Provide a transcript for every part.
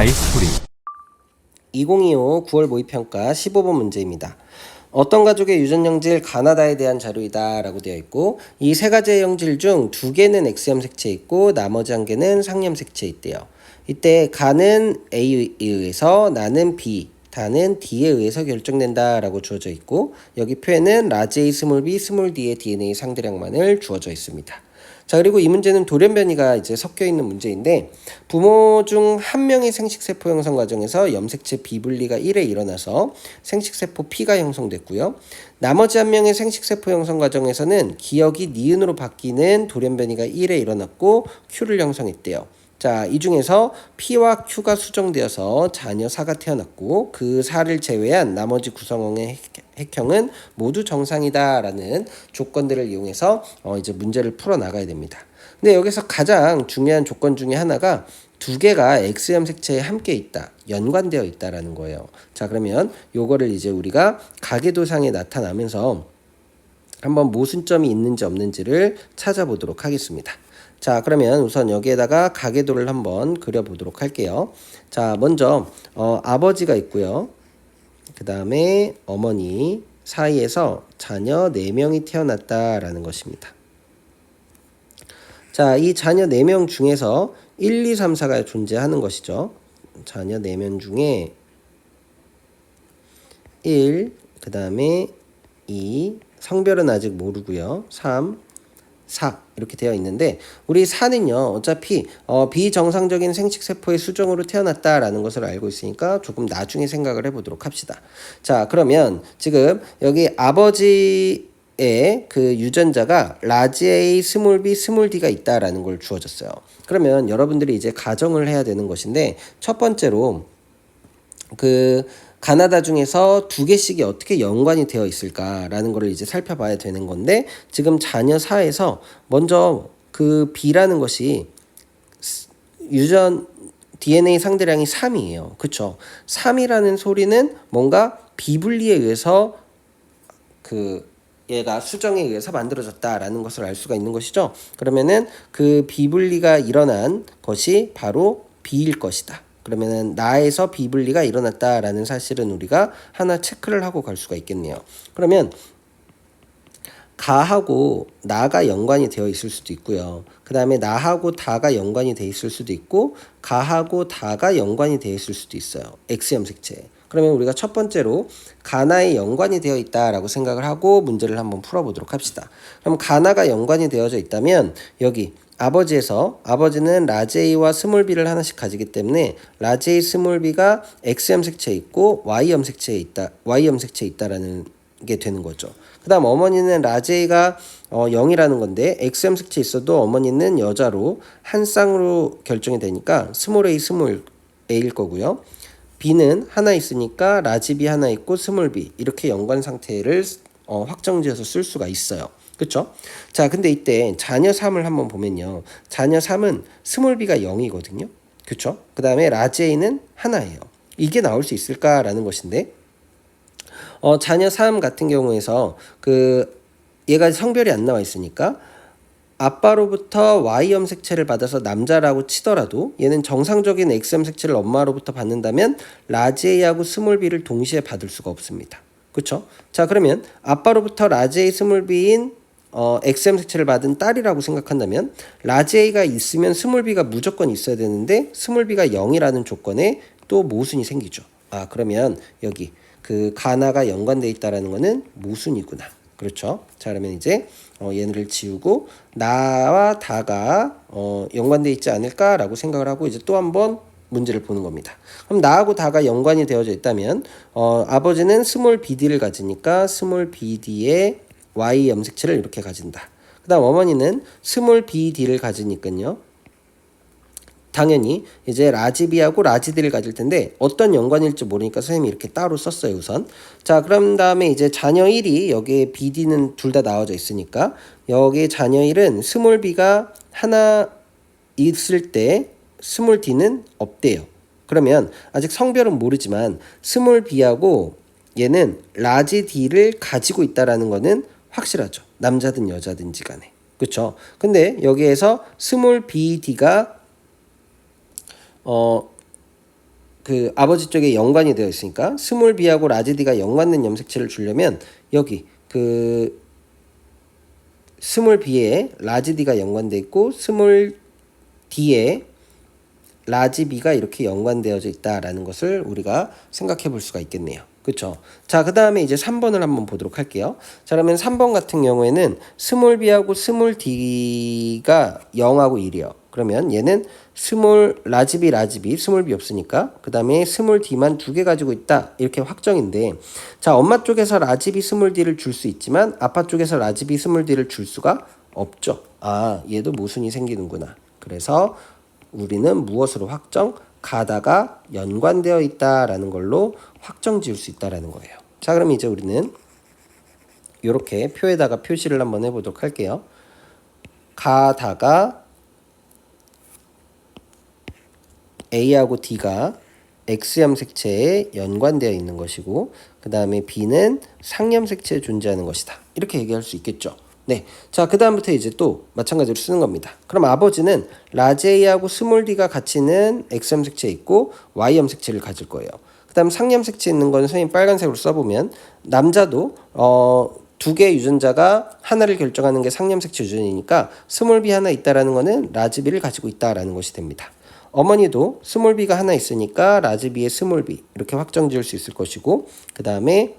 다이스토리 2025 9월 모의평가 15번 문제입니다. 어떤 가족의 유전형질 가나다에 대한 자료이다 라고 되어 있고, 이 세 가지의 형질 중 두 개는 X염 색채에 있고 나머지 한 개는 상염 색채에 있대요. 이때 가는 A에 의해서, 나는 B, 다는 D에 의해서 결정된다 라고 주어져 있고, 여기 표에는 라지 A 스몰 b 스몰 d의 DNA 상대량만을 주어져 있습니다. 자, 그리고 이 문제는 돌연변이가 이제 섞여 있는 문제인데, 부모 중 한 명의 생식세포 형성 과정에서 염색체 비분리가 1에 일어나서 생식세포 P가 형성됐고요. 나머지 한 명의 생식세포 형성 과정에서는 기억이 니은으로 바뀌는 돌연변이가 1에 일어났고 Q를 형성했대요. 자, 이 중에서 P와 Q가 수정되어서 자녀 4가 태어났고, 그 4를 제외한 나머지 구성원의 핵형은 모두 정상이다라는 조건들을 이용해서 이제 문제를 풀어 나가야 됩니다. 근데 여기서 가장 중요한 조건 중에 하나가 두 개가 X염 색채에 함께 있다, 연관되어 있다라는 거예요. 자, 그러면 요거를 이제 우리가 가계도상에 나타나면서 한번 모순점이 있는지 없는지를 찾아보도록 하겠습니다. 자, 그러면 우선 여기에다가 가계도를 한번 그려보도록 할게요. 자, 먼저 아버지가 있고요. 그 다음에 어머니 사이에서 자녀 4명이 태어났다라는 것입니다. 자, 이 자녀 4명 중에서 1, 2, 3, 4가 존재하는 것이죠. 자녀 4명 중에 1, 그 다음에 2, 성별은 아직 모르고요. 3, 4 이렇게 되어 있는데, 우리 4는요 어차피 비정상적인 생식세포의 수정으로 태어났다라는 것을 알고 있으니까 조금 나중에 생각을 해보도록 합시다. 자, 그러면 지금 여기 아버지의 그 유전자가 라지 A 스몰 b 스몰 d가 있다라는 걸 주어졌어요. 그러면 여러분들이 이제 가정을 해야 되는 것인데, 첫 번째로 그 가나다 중에서 두 개씩이 어떻게 연관이 되어 있을까라는 거를 이제 살펴봐야 되는 건데, 지금 자녀 4에서 먼저 그 B라는 것이 유전 DNA 상대량이 3이에요. 그쵸? 3이라는 소리는 뭔가 비분리에 의해서 얘가 수정에 의해서 만들어졌다라는 것을 알 수가 있는 것이죠. 그러면은 그 비분리가 일어난 것이 바로 B일 것이다. 그러면은 나에서 비분리가 일어났다라는 사실은 우리가 하나 체크를 하고 갈 수가 있겠네요. 그러면 가하고 나가 연관이 되어 있을 수도 있고요. 그 다음에 나하고 다가 연관이 되어 있을 수도 있고, 가하고 다가 연관이 되어 있을 수도 있어요. X염 색채. 그러면 우리가 첫 번째로 가나에 연관이 되어 있다라고 생각을 하고 문제를 한번 풀어보도록 합시다. 그럼 가나가 연관이 되어져 있다면, 여기 아버지는 라지 A와 스몰 b를 하나씩 가지기 때문에 라지 A 스몰 b가 X염 색채에 있고 Y염 색채에 있다라는 게 되는 거죠. 그 다음 어머니는 라지 A가 0이라는 건데, X염 색채에 있어도 어머니는 여자로 한 쌍으로 결정이 되니까 스몰 a 스몰 a일 거고요. B는 하나 있으니까 라지 B 하나 있고 스몰 b, 이렇게 연관 상태를 확정지어서 쓸 수가 있어요. 그쵸? 자, 근데 이때 자녀 3을 한번 보면요, 자녀 3은 스몰 b가 0이거든요. 그쵸? 그 다음에 라지 A는 하나예요. 이게 나올 수 있을까라는 것인데, 자녀 3 같은 경우에서 얘가 성별이 안 나와 있으니까 아빠로부터 Y염 색채를 받아서 남자라고 치더라도, 얘는 정상적인 X염 색채를 엄마로부터 받는다면 라지 A하고 스몰 b를 동시에 받을 수가 없습니다. 그쵸? 자, 그러면 아빠로부터 라지 A 스몰 b인 X염 색채를 받은 딸이라고 생각한다면, 라지 A가 있으면 스몰 b가 무조건 있어야 되는데 스몰 b가 0이라는 조건에 또 모순이 생기죠. 아, 그러면 여기 그 가나가 연관되어 있다라는 거는 모순이구나. 그렇죠? 자, 그러면 이제 얘네를 지우고 나와 다가 연관되어 있지 않을까라고 생각을 하고 이제 또 한번 문제를 보는 겁니다. 그럼 나하고 다가 연관이 되어져 있다면, 아버지는 스몰 bd를 가지니까 스몰 bd의 Y 염색체를 이렇게 가진다. 그 다음 어머니는 스몰 bd를 가지니까요, 당연히 이제 라지 B하고 라지 D를 가질 텐데 어떤 연관일지 모르니까 선생님이 이렇게 따로 썼어요, 우선. 자, 그럼 다음에 이제 자녀 1이 여기에 BD는 둘 다 나와져 있으니까, 여기 자녀 1은 스몰 b가 하나 있을 때 스몰 d는 없대요. 그러면 아직 성별은 모르지만 스몰 b하고 얘는 라지 D를 가지고 있다라는 거는 확실하죠. 남자든 여자든지 간에. 그쵸? 근데 여기에서 스몰 bd가 그 아버지 쪽에 연관이 되어 있으니까 스몰 b하고 라지 d가 연관된 염색체를 주려면 여기 그 스몰 b에 라지 d가 연관돼 있고 스몰 d에 라지 b가 이렇게 연관되어져 있다라는 것을 우리가 생각해 볼 수가 있겠네요. 그렇죠? 자, 그 다음에 이제 3번을 한번 보도록 할게요. 자, 그러면 3번 같은 경우에는 스몰 b하고 스몰 d가 0하고 1이요. 그러면 얘는 스몰 라지 b 스몰 b 없으니까 그 다음에 스몰 d만 2개 가지고 있다 이렇게 확정인데, 자, 엄마 쪽에서 라지 b 스몰 d를 줄 수 있지만 아빠 쪽에서 라지 b 스몰 d를 줄 수가 없죠. 아, 얘도 모순이 생기는구나. 그래서 우리는 무엇으로 확정? 가다가 연관되어 있다라는 걸로 확정 지을 수 있다라는 거예요. 자, 그럼 이제 우리는 이렇게 표에다가 표시를 한번 해보도록 할게요. 가다가 A하고 D가 X염색체에 연관되어 있는 것이고 그 다음에 B는 상염색체에 존재하는 것이다. 이렇게 얘기할 수 있겠죠. 네, 자, 그 다음부터 이제 또 마찬가지로 쓰는 겁니다. 그럼 아버지는 라지 A하고 스몰 D가 같이 있는 X염색체에 있고 Y염색체를 가질 거예요. 그 다음 상염색체 있는 건 선생님 빨간색으로 써보면 남자도 2개의 유전자가 하나를 결정하는 게 상염색체 유전이니까 스몰 B 하나 있다라는 거는 라지 B를 가지고 있다라는 것이 됩니다. 어머니도 스몰 b가 하나 있으니까 라지 b의 스몰 b 이렇게 확정 지을 수 있을 것이고 그 다음에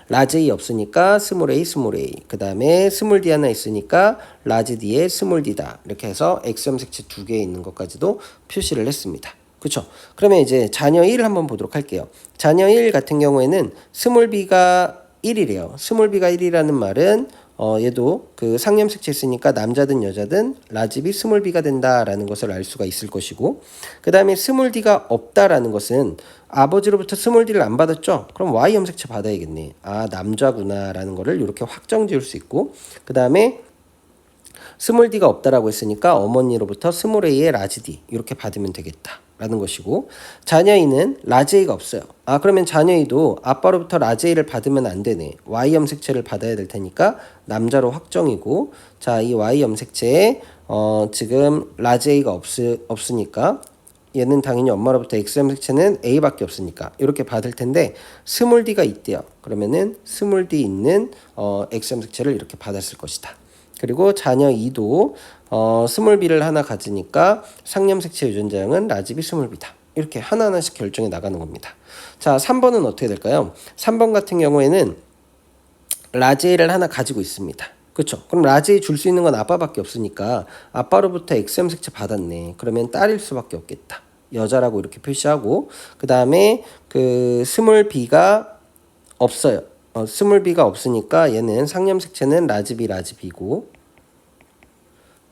라지 A 없으니까 스몰 a 스몰 a 그 다음에 스몰 d 하나 있으니까 라지 d의 스몰 d다 이렇게 해서 X염색체 2개 있는 것까지도 표시를 했습니다. 그렇죠? 그러면 이제 자녀 1을 한번 보도록 할게요. 자녀 1 같은 경우에는 스몰 b가 1이래요. 스몰 b가 1이라는 말은 얘도 그 상염색체 있으니까 남자든 여자든 라지 B 스몰 b가 된다라는 것을 알 수가 있을 것이고 그 다음에 스몰 d가 없다라는 것은 아버지로부터 스몰 d를 안 받았죠? 그럼 Y 염색체 받아야겠네. 아, 남자구나 라는 거를 이렇게 확정 지을 수 있고 그 다음에 스몰 d가 없다라고 했으니까 어머니로부터 스몰 a의 라지 D 이렇게 받으면 되겠다 라는 것이고 자녀이는 라지 A가 없어요. 아, 그러면 자녀이도 아빠로부터 라지 A를 받으면 안 되네. Y 염색체를 받아야 될 테니까 남자로 확정이고 자, 이 Y 염색체에 지금 라지 A가 없으니까 얘는 당연히 엄마로부터 X 염색체는 A밖에 없으니까 이렇게 받을 텐데 스몰 D가 있대요. 그러면은 스몰 D 있는 X 염색체를 이렇게 받았을 것이다. 그리고 자녀 2도 스몰 b를 하나 가지니까 상염색체 유전자형은 라지 B 스몰 b다. 이렇게 하나하나씩 결정해 나가는 겁니다. 자, 3번은 어떻게 될까요? 3번 같은 경우에는 라지 A를 하나 가지고 있습니다. 그렇죠? 그럼 라지 A 줄 수 있는 건 아빠밖에 없으니까 아빠로부터 X염색체 받았네. 그러면 딸일 수밖에 없겠다. 여자라고 이렇게 표시하고 그 다음에 그 스몰 b가 없어요. 스몰 b가 없으니까 얘는 상염색체는 라지 B고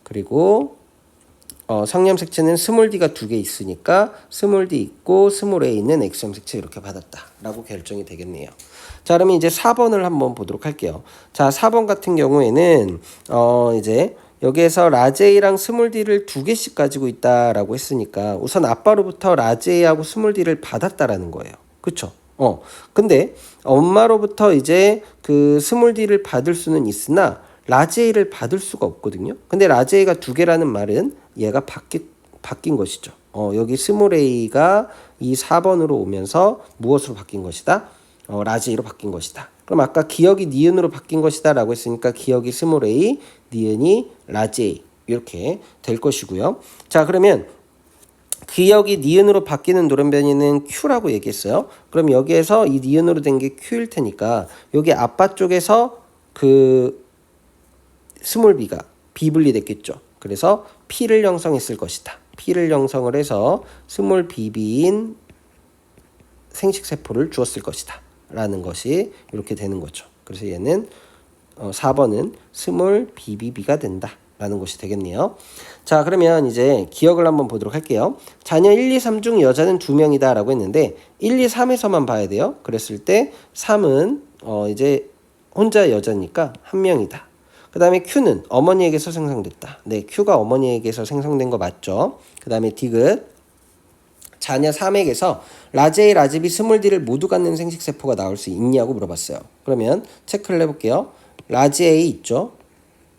그리고 상염색체는 스몰 d가 2개 있으니까 스몰 d 있고 스몰 a 있는 X염색체 이렇게 받았다라고 결정이 되겠네요. 자, 그러면 이제 4번을 한번 보도록 할게요. 자, 4번 같은 경우에는 이제 여기에서 라지 A랑 스몰 D를 2개씩 가지고 있다라고 했으니까 우선 아빠로부터 라지 A하고 스몰 D를 받았다라는 거예요. 그쵸? 근데 엄마로부터 이제 그 스몰 D를 받을 수는 있으나 라지 A를 받을 수가 없거든요. 근데 라지 A가 2개라는 말은 얘가 바뀐 것이죠. 여기 스몰 A가 이 4번으로 오면서 무엇으로 바뀐 것이다? 라지 A로 바뀐 것이다. 그럼 아까 기억이 니은으로 바뀐 것이다 라고 했으니까 기억이 스몰 a, 니은이 라지 A 이렇게 될 것이고요. 자, 그러면 기억이 니은으로 바뀌는 돌연변이는 Q라고 얘기했어요. 그럼 여기에서 이 니은으로 된 게 Q일 테니까 여기 아빠 쪽에서 그 스몰 b가 비분리 됐겠죠. 그래서 P를 형성했을 것이다. P를 형성을 해서 스몰 BB인 생식세포를 주었을 것이다. 라는 것이 이렇게 되는 거죠. 그래서 얘는 4번은 스몰 BBB가 된다. 라는 것이 되겠네요. 자, 그러면 이제 기억을 한번 보도록 할게요. 자녀 1, 2, 3 중 여자는 2명이다 라고 했는데 1, 2, 3에서만 봐야 돼요. 그랬을 때 3은 이제 혼자 여자니까 1명이다. 그 다음에 Q는 어머니에게서 생성됐다. 네, Q가 어머니에게서 생성된 거 맞죠? 그 다음에 디귿 자녀 3에게서 라지 A, 라지 B, 스몰 D를 모두 갖는 생식세포가 나올 수 있냐고 물어봤어요. 그러면 체크를 해볼게요. 라지 A 있죠?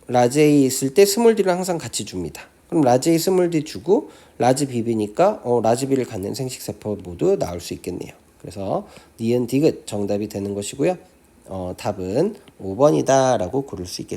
라지 A 있을 때 스몰 D를 항상 같이 줍니다. 그럼 라지 A 스몰 D 주고 라지 BB니까 라지 B를 갖는 생식세포 모두 나올 수 있겠네요. 그래서 니은 디귿 정답이 되는 것이고요. 답은 5번이다 라고 고를 수 있겠습니다.